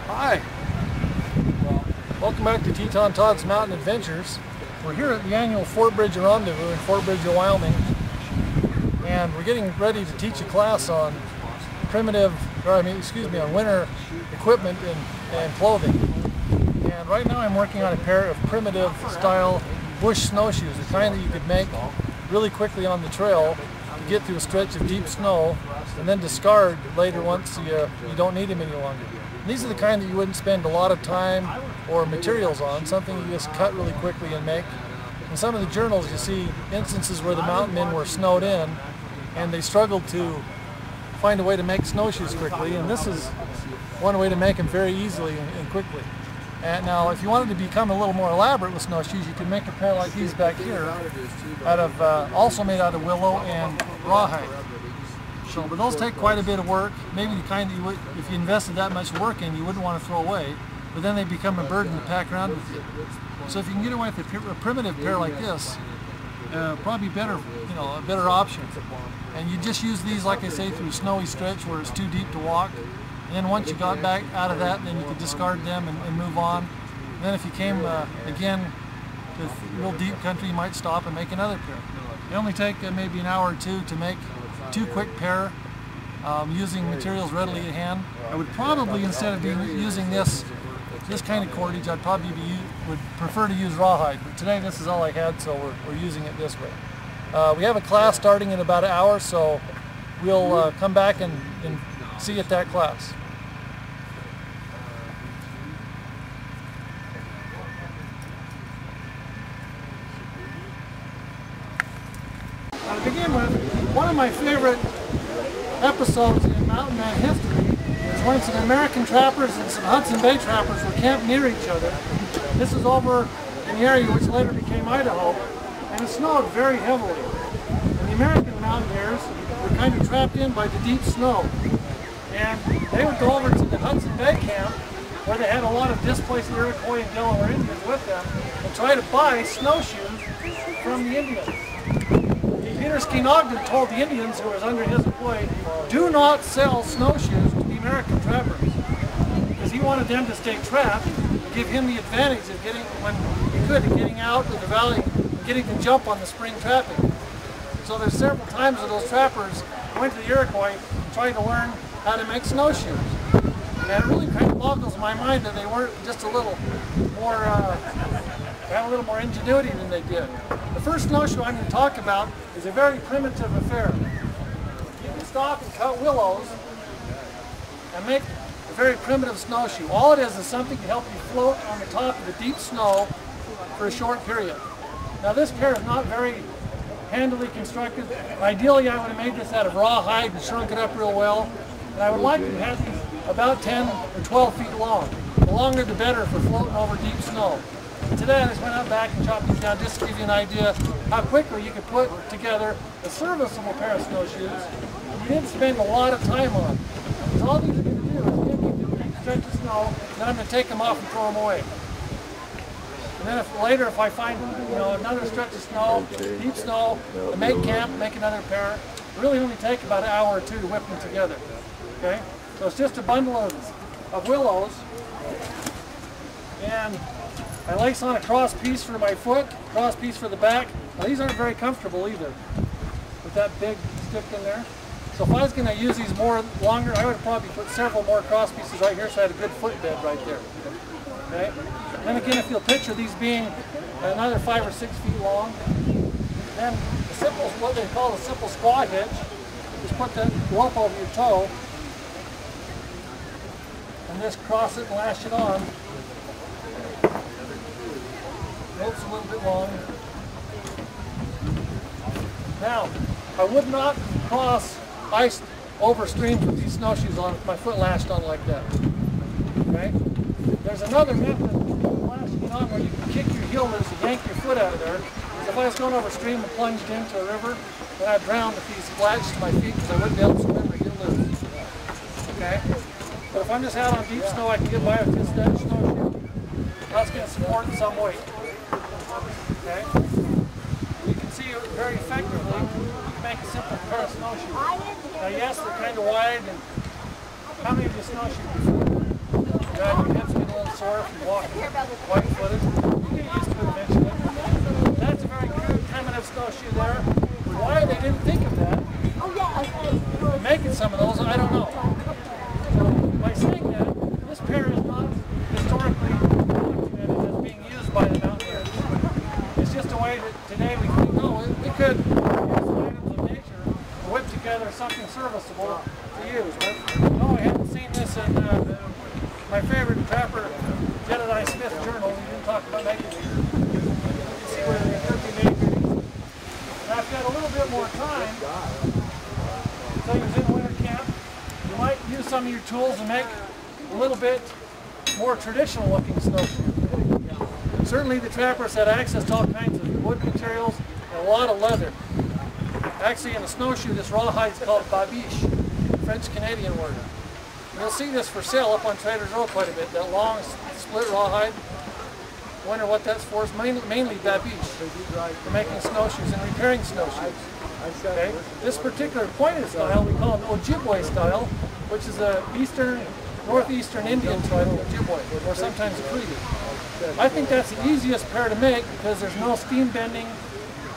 Hi. Welcome back to Teton Todd's Mountain Adventures. We're here at the annual Fort Bridge Rendezvous in Fort Bridge, Wyoming, and we're getting ready to teach a class on on winter equipment and clothing. And right now I'm working on a pair of primitive style bush snowshoes, the kind that you could make really quickly on the trail to get through a stretch of deep snow and then discard later once you don't need them any longer. And these are the kind that you wouldn't spend a lot of time or materials on, something you just cut really quickly and make. In some of the journals you see instances where the mountain men were snowed in and they struggled to find a way to make snowshoes quickly, and this is one way to make them very easily and quickly. And now if you wanted to become a little more elaborate with snowshoes, you can make a pair like these back here also made out of willow and rawhide. So, but those take quite a bit of work, maybe the kind that you would, if you invested that much work in, you wouldn't want to throw away, but then they become a burden to pack around with you. So if you can get away with a primitive pair like this, probably better, a better option. And you just use these, like I say, through a snowy stretch where it's too deep to walk. And then once you got back out of that, then you could discard them and move on. And then if you came again to real deep country, you might stop and make another pair. They only take maybe an hour or two to make two quick pair using materials readily at hand. I would probably, instead of using this kind of cordage, I'd probably would prefer to use rawhide. But today this is all I had, so we're using it this way. We have a class starting in about an hour, so we'll come back and see you at that class. Now, to begin with, one of my favorite episodes in mountain man history is when some American trappers and some Hudson Bay trappers were camped near each other. This is over in the area which later became Idaho, and it snowed very heavily. And the American mountaineers were kind of trapped in by the deep snow. And they would go over to the Hudson Bay camp, where they had a lot of displaced Iroquois and Delaware Indians with them, and try to buy snowshoes from the Indians. Peter Skeen Ogden told the Indians, who was under his employ, do not sell snowshoes to the American trappers, because he wanted them to stay trapped and give him the advantage of getting out of the valley and getting to jump on the spring trapping. So there's several times that those trappers went to the Iroquois and tried to learn how to make snowshoes. And it really kind of boggles my mind that they weren't just a little more, had a little more ingenuity than they did. The first snowshoe I'm going to talk about is a very primitive affair. You can stop and cut willows and make a very primitive snowshoe. All it is something to help you float on the top of the deep snow for a short period. Now this pair is not very handily constructed. Ideally I would have made this out of rawhide and shrunk it up real well. And I would like to have these about 10 or 12 feet long. The longer the better for floating over deep snow. And today I just went out back and chopped these down just to give you an idea how quickly you could put together a serviceable pair of snowshoes you didn't spend a lot of time on. Because all these are going to do is give me the deep stretch of snow, and then I'm going to take them off and throw them away. And then later if I find another stretch of snow, deep snow, to make camp, make another pair, it really only take about an hour or two to whip them together. Okay? So it's just a bundle of willows, and I lace on a cross piece for my foot, cross piece for the back. Now these aren't very comfortable either with that big stick in there. So if I was going to use these longer, I would probably put several more cross pieces right here so I had a good footbed right there. Okay? And then again, if you'll picture these being another 5 or 6 feet long, then what they call the simple squaw hitch, just put that rope over your toe and just cross it and lash it on. Rope's a little bit long. Now, I would not cross ice over streams with these snowshoes on with my foot lashed on like that. Okay? There's another method of lashing it on where you can kick your heel loose and yank your foot out of there. Because if I was going over a stream and plunged into a river, then I'd drown if these latched to my feet because I wouldn't be able to swim or get loose. Okay? But if I'm just out on deep snow, I can get by with just that snowshoe. That's going to support some weight. Okay? You can see very effectively make a simple pair of snowshoes. Now yes, they're kind of wide, and how many of you snowshoed before? sore if you walk white-footed. You get used to it eventually. That's a very crude primitive snowshoe there. Why they didn't think of that, making some of those, I don't know. So by saying that, this pair is not historically documented as being used by the mountaineers. It's just a way that today we think, oh, we could use items of nature to whip together something serviceable to use. But no, I haven't seen this in my favorite trapper, Jedediah Smith's journal. We didn't talk about making these. You can see where they could be made here. Now, I've got a little bit more time. So he was in winter camp. You might use some of your tools to make a little bit more traditional looking snowshoe. Certainly the trappers had access to all kinds of wood materials and a lot of leather. Actually in the snowshoe, this rawhide is called babiche, French-Canadian word. You'll see this for sale up on Trader's Row quite a bit, that long split rawhide. Wonder what that's for. It's mainly babiche for making snowshoes and repairing snowshoes. Okay. This particular pointed style we call an Ojibwe style, which is a northeastern Indian tribe of Ojibwe, or sometimes a Cree. I think that's the easiest pair to make because there's no steam bending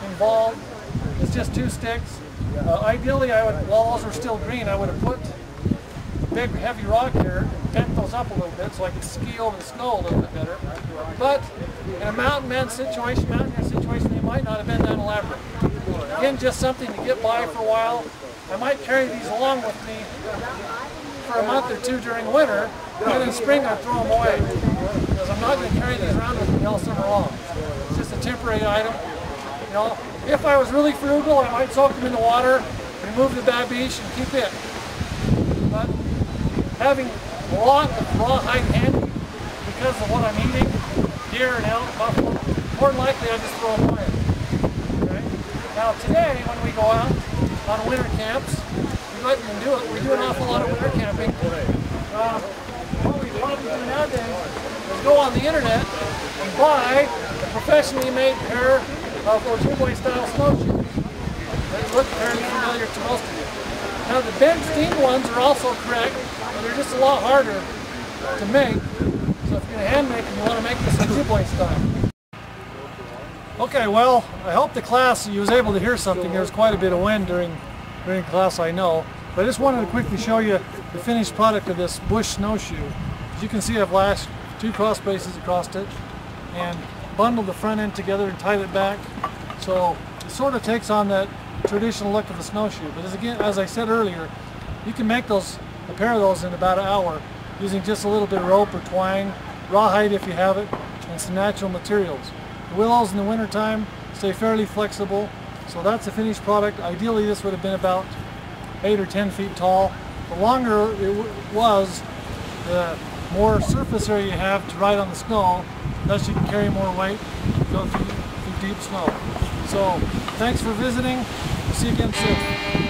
involved. It's just two sticks. Ideally, I would, while those are still green, I would have put a big heavy rock here and bent those up a little bit so I could ski over the snow a little bit better. But in a mountaineer situation, they might not have been that elaborate. Again, just something to get by for a while. I might carry these along with me for a month or two during winter, and in spring I'd throw them away. Because I'm not going to carry these around with me all summer long. It's just a temporary item. You know, if I was really frugal, I might soak them in the water, remove the babiche, and keep it. But having a lot of rawhide handy because of what I'm eating, deer and elk, buffalo, more than likely I just throw them away. Okay? Now today, when we go out on winter camps, we do an awful lot of winter camping. What we probably do nowadays is go on the internet and buy a professionally made pair of Ojibwe style snowshoes that look very familiar to most of you. Now the bent steam ones are also correct, but they're just a lot harder to make. So if you're going to hand make them, you want to make this Ojibwe style. Okay, well, I hope the class, you was able to hear something. There was quite a bit of wind during class, I know. But I just wanted to quickly show you the finished product of this bush snowshoe. As you can see, I've lashed 2 cross braces across it and bundled the front end together and tied it back. So it sort of takes on that traditional look of a snowshoe. But as I said earlier, you can make a pair of those in about an hour using just a little bit of rope or twine, rawhide if you have it, and some natural materials. The willows in the wintertime stay fairly flexible, so that's the finished product. Ideally this would have been about 8 or 10 feet tall. The longer it was, the more surface area you have to ride on the snow, thus you can carry more weight, go through deep snow. So thanks for visiting. We'll see you again soon.